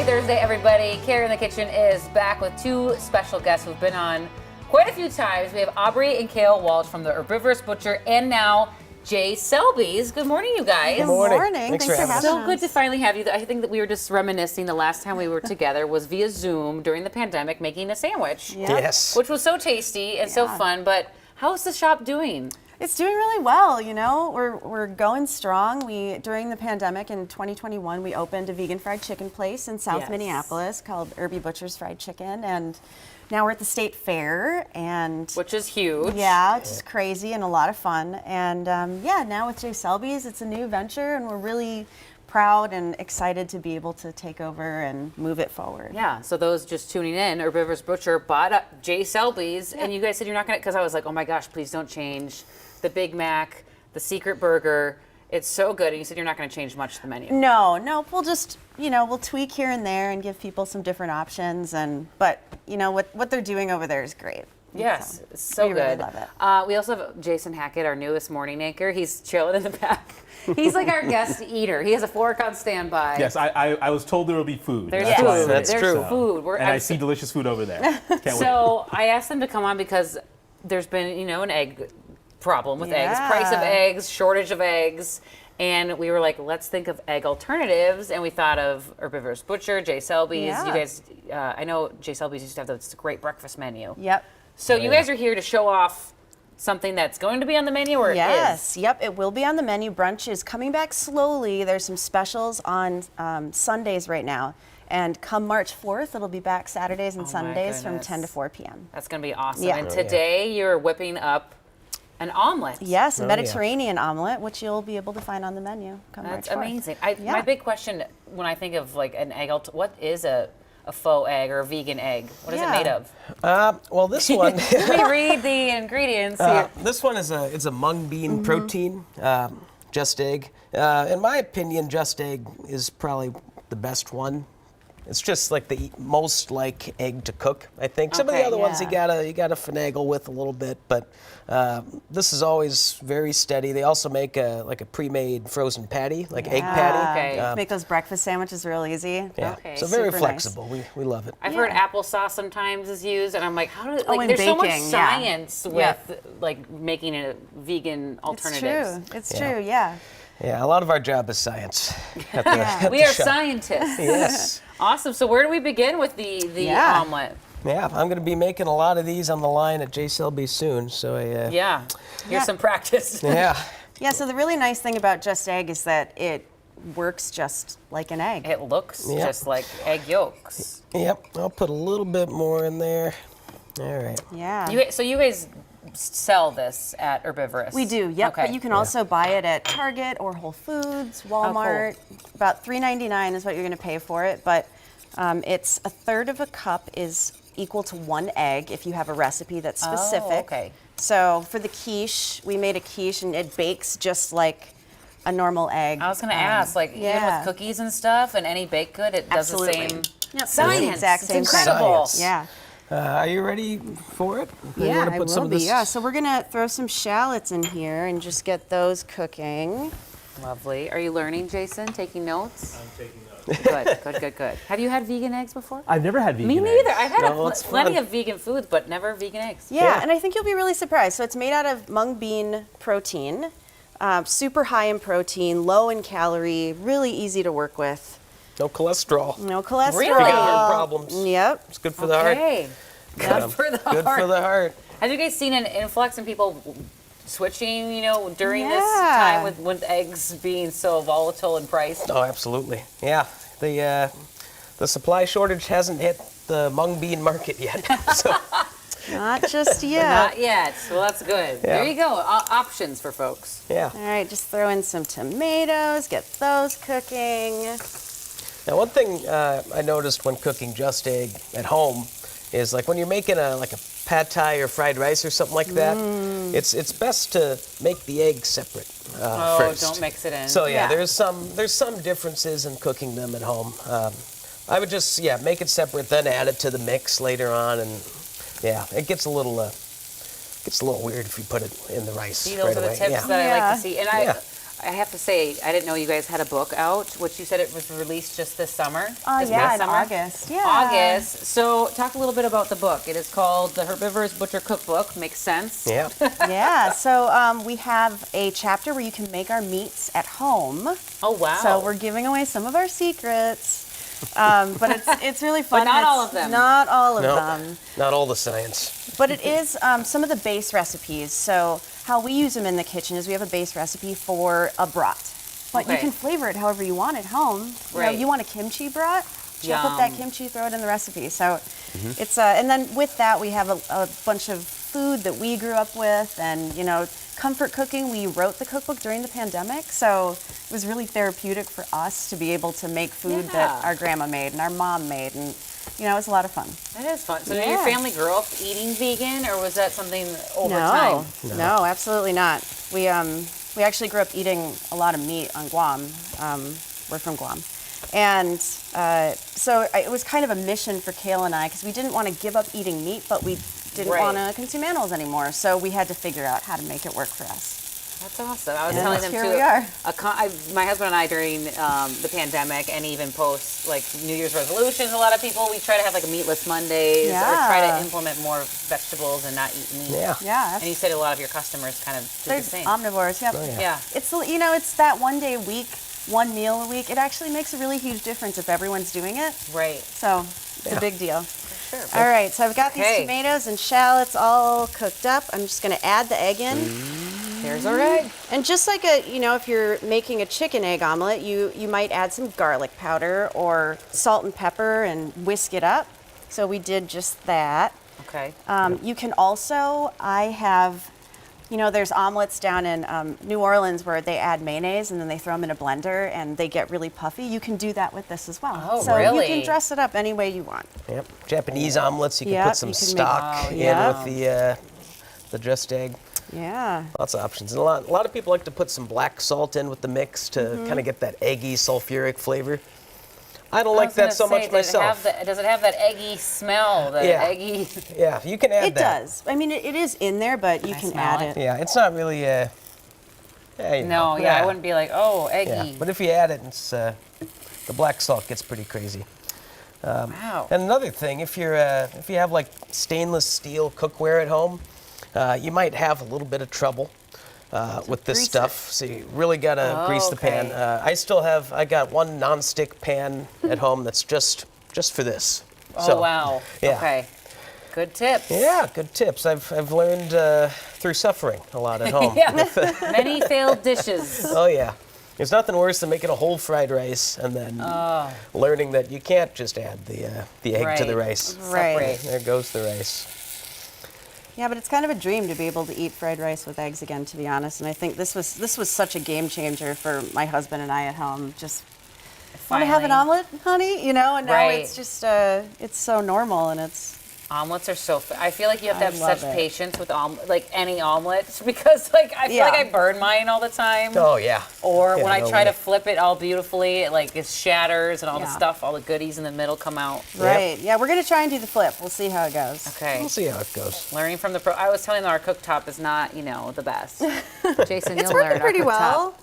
Happy Thursday, everybody. Carrie in the Kitchen is back with two special guests who've been on quite a few times. We have Aubrey and Kale Walsh from the Herbivorous Butcher, and now Jay Selby's. Good morning, you guys. Good morning. Thanks for having us. So good to finally have you. I think that we were just reminiscing. The last time we were together was via Zoom during the pandemic, making a sandwich. Yeah. Yes. Which was so tasty and so fun. But how's the shop doing? It's doing really well, you know. We're going strong. During the pandemic in 2021, we opened a vegan fried chicken place in South Yes. Minneapolis called Irby Butcher's Fried Chicken, and now we're at the State Fair, and Which is huge. yeah, it's just crazy and a lot of fun. And now with Jay Selby's, it's a new venture, and we're really proud and excited to be able to take over and move it forward. Yeah, so those just tuning in, Herbivorous Butcher bought up Jay Selby's, and you guys said you're not going to, because I was like, oh my gosh, please don't change the Big Mac, the secret burger. It's so good, and you said you're not going to change much to the menu. No, we'll just, we'll tweak here and there and give people some different options, but what they're doing over there is great. Yes, it's so we good. really love it. We also have Jason Hackett, our newest morning anchor. He's chilling in the back. He's like our guest eater. He has a fork on standby. Yes, I was told there will be food. There's That's food. why I'm That's here. There's true. food. And I see delicious food over there. Can't wait. So I asked them to come on because there's been, an egg problem with eggs, Yeah. price of eggs, shortage of eggs. And we were like, let's think of egg alternatives. And we thought of Herbivorous Butcher, Jay Selby's. Yeah. You guys, I know Jay Selby's used to have this great breakfast menu. Yep. So you guys are here to show off something that's going to be on the menu, or it Yes, is? yep, it will be on the menu. Brunch is coming back slowly. There's some specials on Sundays right now. And come March 4th, it'll be back Saturdays and Oh my Sundays from goodness. 10 to 4 p.m. That's going to be awesome. Yeah. And Oh, yeah. today you're whipping up an omelet. Yes, a Oh, Mediterranean omelet, which you'll be able to find on the menu come That's March 4th. amazing. Yeah. My big question when I think of like an egg, what is a faux egg or a vegan egg? What is it Yeah. made of? Well, this one, Let me read the ingredients here. this one is a mung bean protein, Just Egg. In my opinion, Just Egg is probably the best one. It's just like the most like egg to cook, I think. Some of Okay, the other ones you yeah. gotta finagle with a little bit, but this is always very steady. They also make a pre-made frozen patty, like egg patty. Okay. Make those breakfast sandwiches real easy. Yeah. Okay. So very Super nice. flexible. We love it. I've heard applesauce sometimes is used, and I'm like, how do and there's so much baking, yeah. science with like making a vegan It's alternatives. true. It's Yeah. true, yeah. Yeah, a lot of our job is science. At the, at We the are shop. scientists. Yes. Awesome. So where do we begin with the Yeah. omelet? Yeah, I'm going to be making a lot of these on the line at Jay Selby soon. So Yeah. Here's Yeah. some practice. yeah. Yeah, so the really nice thing about Just Egg is that it works just like an egg. It looks Yep. just like egg yolks. Yep. I'll put a little bit more in there. All right. Yeah. So you guys sell this at Herbivorous? We do, yep. Okay. But you can also buy it at Target or Whole Foods, Walmart. About $3.99 is what you're going to pay for it. But it's a third of a cup is equal to one egg if you have a recipe that's specific. okay. So for the quiche, we made a quiche and it bakes just like a normal egg. I was going to ask, like, even yeah. with cookies and stuff and any baked good, it does Absolutely. the same Yep, science. the exact It's same thing. incredible. Science. Yeah. Are you ready for it? You Yeah, wanna I put some will of be. this- Yeah, so we're gonna throw some shallots in here and just get those cooking. Lovely. Are you learning, Jason? Taking notes? I'm taking notes. Good. Have you had vegan eggs before? I've never had vegan Me eggs. neither. I've had No, it's plenty fun. of vegan foods, but never vegan eggs. Yeah, Yeah. and I think you'll be really surprised. So it's made out of mung bean protein, super high in protein, low in calorie, really easy to work with. No cholesterol. No cholesterol. Really? Heart problems. Yep. It's good for the heart. Okay. Good for the Good heart. for the heart. Have you guys seen an influx in people switching, during this Yeah. time with eggs being so volatile in price? Oh, absolutely. Yeah. The supply shortage hasn't hit the mung bean market yet. So Not just yet. Not yet. Well, that's good. Yeah. There you go. Options for folks. yeah. All right, just throw in some tomatoes, get those cooking. Now, one thing I noticed when cooking Just Egg at home is like when you're making a pad thai or fried rice or something like that, it's best to make the egg separate first. Don't mix it in. So yeah, Yeah. there's some differences in cooking them at home. I would just make it separate, then add it to the mix later on, and yeah, it gets a little weird if you put it in the rice See, those right are the away. tips yeah. that I like Yeah. to see. And Yeah. I have to say, I didn't know you guys had a book out, which you said it was released just this summer. Oh, this yeah, past in summer? August. Yeah. August. So talk a little bit about the book. It is called The Herbivorous Butcher Cookbook. Makes sense. Yeah. Yeah, so we have a chapter where you can make our meats at home. Oh, wow. So we're giving away some of our secrets. But it's really fun. not and all it's of them. Not all of No, them. not all the science. But it is some of the base recipes. So how we use them in the kitchen is we have a base recipe for a brat. But you Okay. can flavor it however you want at home. Right. You want a kimchi brat? Chop up that Yum. kimchi, throw it in the recipe. So it's and then with that we have a bunch of food that we grew up with, and comfort cooking. We wrote the cookbook during the pandemic, so it was really therapeutic for us to be able to make food Yeah. that our grandma made and our mom made, and it was a lot of fun. That is fun. So did your Yeah. family grow up eating vegan, or was that something over time? No, absolutely not. We actually grew up eating a lot of meat on Guam. We're from Guam. And so it was kind of a mission for Kayla and I, because we didn't want to give up eating meat, but we didn't Right. want to consume animals anymore. So we had to figure out how to make it work for us. That's awesome. I was Yeah. telling them Here too. we are. My husband and I, during the pandemic, and even post like New Year's resolutions, a lot of people, we try to have like a meatless Mondays, or try to Yeah. implement more vegetables and not eat meat. Yeah. Yeah, And you said a lot of your customers kind of do they're the same. omnivores. Yep. Oh, yeah. Yeah. It's that one day a week, one meal a week. It actually makes a really huge difference if everyone's doing it. Right. So it's Yeah. a big deal. Sure. All right, so I've got Okay. these tomatoes and shallots all cooked up. I'm just going to add the egg in. There's our egg. And just like if you're making a chicken egg omelet, you might add some garlic powder or salt and pepper and whisk it up. So we did just that. Okay. You can also, there's omelets down in New Orleans where they add mayonnaise and then they throw them in a blender and they get really puffy. You can do that with this as well. Oh, so really? you can dress it up any way you want. Yep. Japanese omelets. You can Yep, put some you can make- stock Oh, in yeah. with the dressed egg. Yeah. Lots of options. And a lot of people like to put some black salt in with the mix to kind of get that eggy, sulfuric flavor. I don't like that so much myself. Does it have that eggy smell? The Yeah. eggy. Yeah, you can add It that. does. I mean, it is in there, but you I can smell add it? it. Yeah, it's not really. No, yeah, I wouldn't be like, oh, eggy. Yeah, but if you add it, it's the black salt gets pretty crazy. Wow. And another thing, if you have like stainless steel cookware at home, you might have a little bit of trouble with this grease stuff. So you really gotta grease the pan. Okay. I got one nonstick pan at home that's just for this. Oh, So, wow. yeah. Okay. Good tips. Yeah, good tips. I've learned through suffering a lot at home. Yeah. Many failed dishes. Oh yeah. There's nothing worse than making a whole fried rice and then learning that you can't just add the egg to the Right. rice. Right. There goes the rice. Yeah, but it's kind of a dream to be able to eat fried rice with eggs again, to be honest. And I think this was such a game changer for my husband and I at home. Just want to have an Finally. omelet, honey? And now Right. it's just it's so normal and it's Omelets are so. I feel like you have to I have love such it. patience with like any omelets because I feel like Yeah. I burn mine all the time. Oh yeah. Or Yeah, when I no try way. to flip it all beautifully, it shatters and all the Yeah. stuff, all the goodies in the middle come out. right. Yeah, we're gonna try and do the flip. We'll see how it goes. Okay. We'll see how it goes. Learning from the pro. I was telling them our cooktop is not, the best. Jason, It's you'll learn. working Our pretty cooktop well.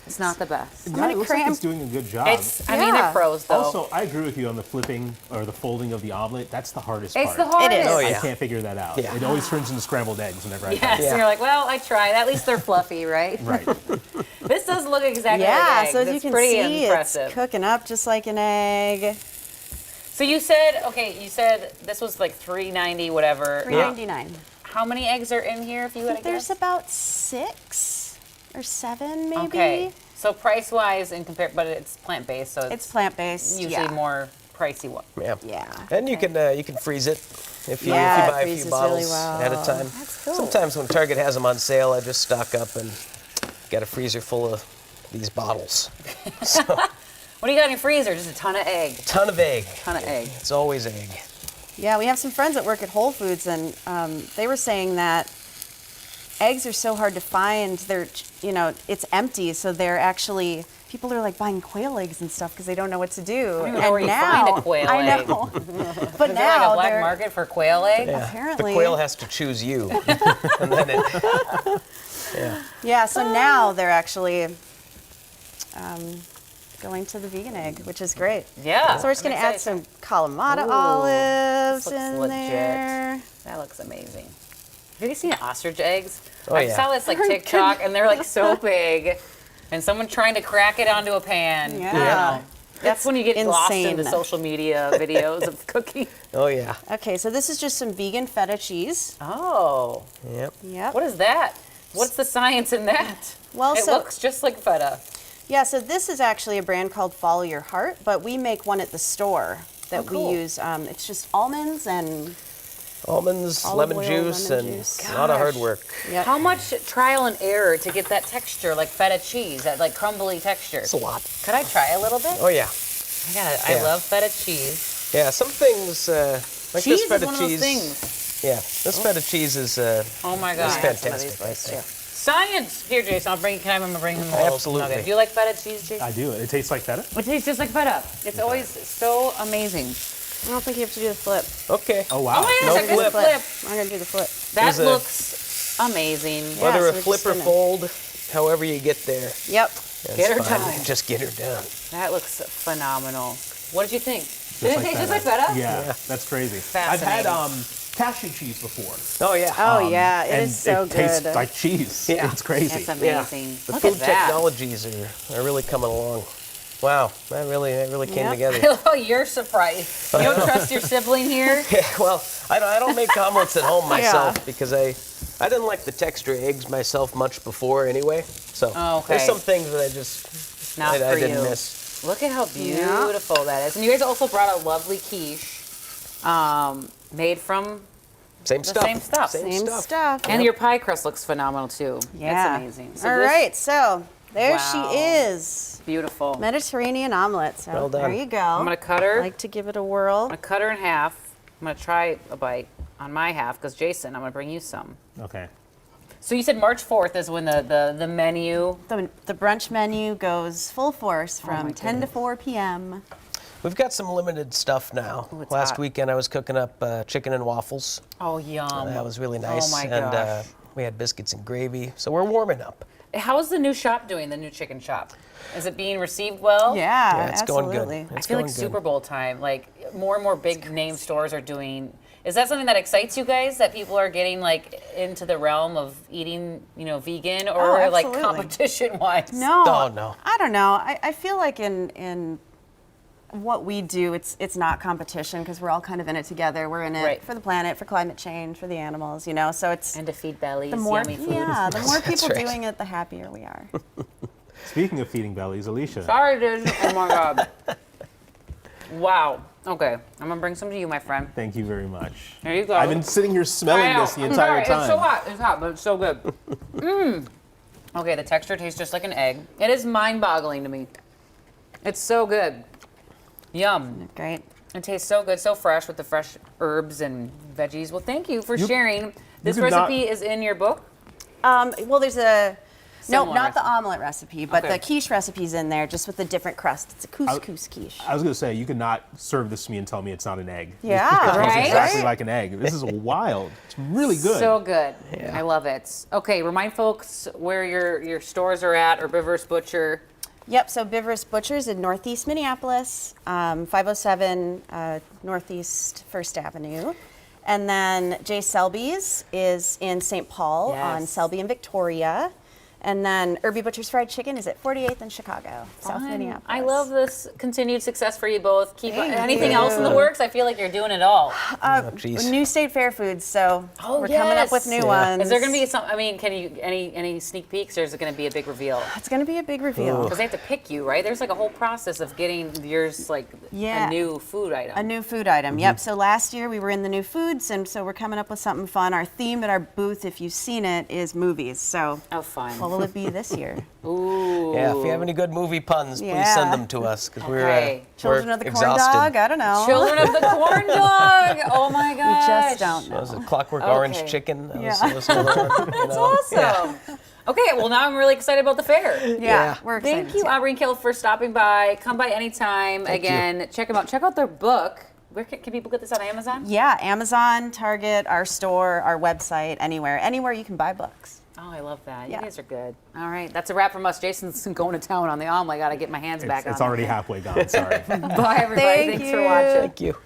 It's not the best. Yeah, gonna it looks like cram- it's doing a good job. I mean, they're Yeah. pros though. Also, I agree with you on the flipping or the folding of the omelet. That's the hardest part. It's the hardest. It is. Oh, I yeah. can't figure that out. Yeah. It always turns into scrambled eggs whenever I Yes, try. Yeah. and you're like, well, I tried. At least they're fluffy, right? Right. This does look exactly Yeah, like eggs. so as you It's can pretty see, impressive. it's cooking up just like an egg. So you said this was like $3.90 whatever. $3.99. How many eggs are in here if you had to There's guess? about 6 or 7 maybe. Okay. So price-wise, but it's plant-based, so It's it's plant-based. usually yeah. more pricey. Yeah. Yeah. And you can freeze it if you Yeah, it buy a few freezes bottles really well. at a time. That's cool. Sometimes when Target has them on sale, I just stock up and get a freezer full of these bottles. So, What do you got in your freezer? Just a ton of egg. ton of egg. Ton of egg. It's always egg. Yeah, we have some friends that work at Whole Foods, and they were saying that eggs are so hard to find. They're, it's empty, so they're actually people are like buying quail eggs and stuff because they don't know what to do. don't even and know where you now, find a quail I egg. know, but Is there now like a black they're market for quail egg? Yeah. Apparently. The quail has to choose you. And then it, yeah. So now they're actually going to the vegan egg, which is great. Yeah. So we're just I'm going to add excited. some Kalamata Ooh, olives this looks in legit. there. That looks amazing. Have you seen ostrich eggs? Oh, I yeah. saw this like TikTok, and they're like so big, and someone trying to crack it onto a pan. Yeah. I don't know. That's It's when you get lost in insane. the social media videos of cooking. Oh yeah. Okay, so this is just some vegan feta cheese. Oh, Yep. Yep. what is that? What's the science in that? Well, it so- looks just like feta. Yeah, so this is actually a brand called Follow Your Heart, but we make one at the store that cool. we use. It's just almonds and Almonds, Olive lemon oil, juice, lemon and juice. a lot of hard Gosh. work. yep. How much trial and error to get that texture, like feta cheese, that like crumbly texture? It's a lot. Could I try a little bit? Oh yeah. I Yeah. love feta cheese. Yeah. Some things like Cheese this feta is one cheese. of those things. Yeah. This feta cheese is. Oh my It's god, I had some of fantastic these right guys, there. too. Science! Here, Jason, I'll bring. Can I remember bring him a little Absolutely. nugget? Do you like feta cheese, Jason? I do. It tastes like feta. It tastes just like feta. It's always so amazing. I don't think you have to do the flip. Okay. Oh wow. Oh my No gosh, I flip. got the flip. I'm going to do the flip. That There's a- looks amazing. Yeah, Whether so a we're flip just or gonna- fold, however you get there. Yep. that's Get her fine. done. Just get her done. That looks phenomenal. What did you think? Did it like taste just feta. like feta? Yeah, that's crazy. I've had Fascinating. cashew cheese before. Oh yeah. Oh, yeah, it and is so it tastes good. like cheese. Yeah. It's crazy. It's amazing. The Look food at that. technologies are really coming along. Wow, that really came Yep. together. I love how you're surprised. You don't trust your sibling here? Yeah, well, I don't make omelets at home myself Yeah. because I didn't like the texture of eggs myself much before anyway. So Oh, okay. there's some things that I just Not I for didn't you. miss. Look at how beautiful that is. And you guys also brought a lovely quiche made from, Same stuff. same stuff. Same stuff. and your pie crust looks phenomenal too. Yeah. It's amazing. So All this- right, so there Wow. she is. Beautiful. Mediterranean omelet. So Well done. there you go. I'm gonna cut her. I like to give it a whirl. I'm gonna cut her in half. I'm gonna try a bite on my half because Jason, I'm gonna bring you some. Okay. So you said March 4th is when the menu. The brunch menu goes full force Oh my from 10 to 4 p.m. We've got some limited stuff now. Ooh, it's Last hot. weekend I was cooking up chicken and waffles. Oh yum. That was really nice. Oh my and gosh. we had biscuits and gravy. So we're warming up. How's the new shop doing? The new chicken shop. Is it being received well? Yeah, Yeah, it's going absolutely. good. I It's feel like going good. Super Bowl time, like more and more big name stores are doing. Is that something that excites you guys? That people are getting like into the realm of eating, vegan, or Oh, like absolutely. competition wise? No, Oh, no. I don't know. I feel like in what we do, it's not competition because we're all kind of in it together. We're in it Right. for the planet, for climate change, for the animals. So it's And to feed bellies, the more yummy food. the more people right. doing it, the happier we are. Speaking of feeding bellies, Alicia. Sorry, dude. Oh my god. Wow. Okay, I'm gonna bring some to you, my friend. Thank you very much. There you go. I've been sitting here I smelling know. this the I'm entire sorry, time. It's so hot. It's hot, but it's so good. Okay, the texture tastes just like an egg. It is mind-boggling to me. It's so good. Yum. Great. It tastes so good, so fresh with the fresh herbs and veggies. Well, thank you for You- sharing. This could not- recipe is in your book. Well, there's a Similar not the recipe. omelet recipe, but Okay. the quiche recipe's in there, just with a different crust. It's a couscous quiche. I was going to say, you could not serve this to me and tell me it's not an egg. Yeah, It smells Right? exactly like an egg. This is wild. It's really good. So good. Yeah. I love it. Okay, remind folks where your stores are at, Herbivorous Butcher. Yep, so Bivorous Butchers in Northeast Minneapolis, 507 Northeast 1st Avenue. And then Jay Selby's is in St. Paul on Yes. Selby and Victoria. And then Irby Butcher's Fried Chicken is at 48th in Chicago, South Fun. Minneapolis. I love this continued success for you both. Keep Thank anything you. else in the works? I feel like you're doing it all. Geez. New State Fair foods, so Oh, we're coming up with yes. new Yeah. ones. Is there going to be some? I mean, can you any sneak peeks, or is it going to be a big reveal? It's going to be a big reveal. Because they have to pick you, right? There's like a whole process of getting yours like Yeah. a new food item. A new food item. Yep. So last year we were in the new foods, and so we're coming up with something fun. Our theme at our booth, if you've seen it, is movies. So Oh, fun. what will it be this year? Ooh. Yeah, if you have any good movie puns, please Yeah. send them to us because Okay. Children we're of the Corn exhausted. Dog? I don't know. Children of the Corn Dog. Oh my We gosh. just don't What was know. it Clockwork Okay. Orange Chicken? That was- Yeah. that was another one, That's awesome. Okay, well now I'm really excited about the fair. Yeah, we're excited. Thank you, too. Aubrey and Kill, for stopping by. Come by anytime. Thank you. Again, check them out. Check out their book. Where can people get this on Amazon? Yeah, Amazon, Target, our store, our website, anywhere you can buy books. Oh, I love that. Yeah. You guys are good. All right, that's a wrap from us. Jason's going to town on the omelet. I got to get my hands back on It's already that halfway gone. Sorry. thing. Bye, everybody. Thank Thanks for you. watching. Thank you.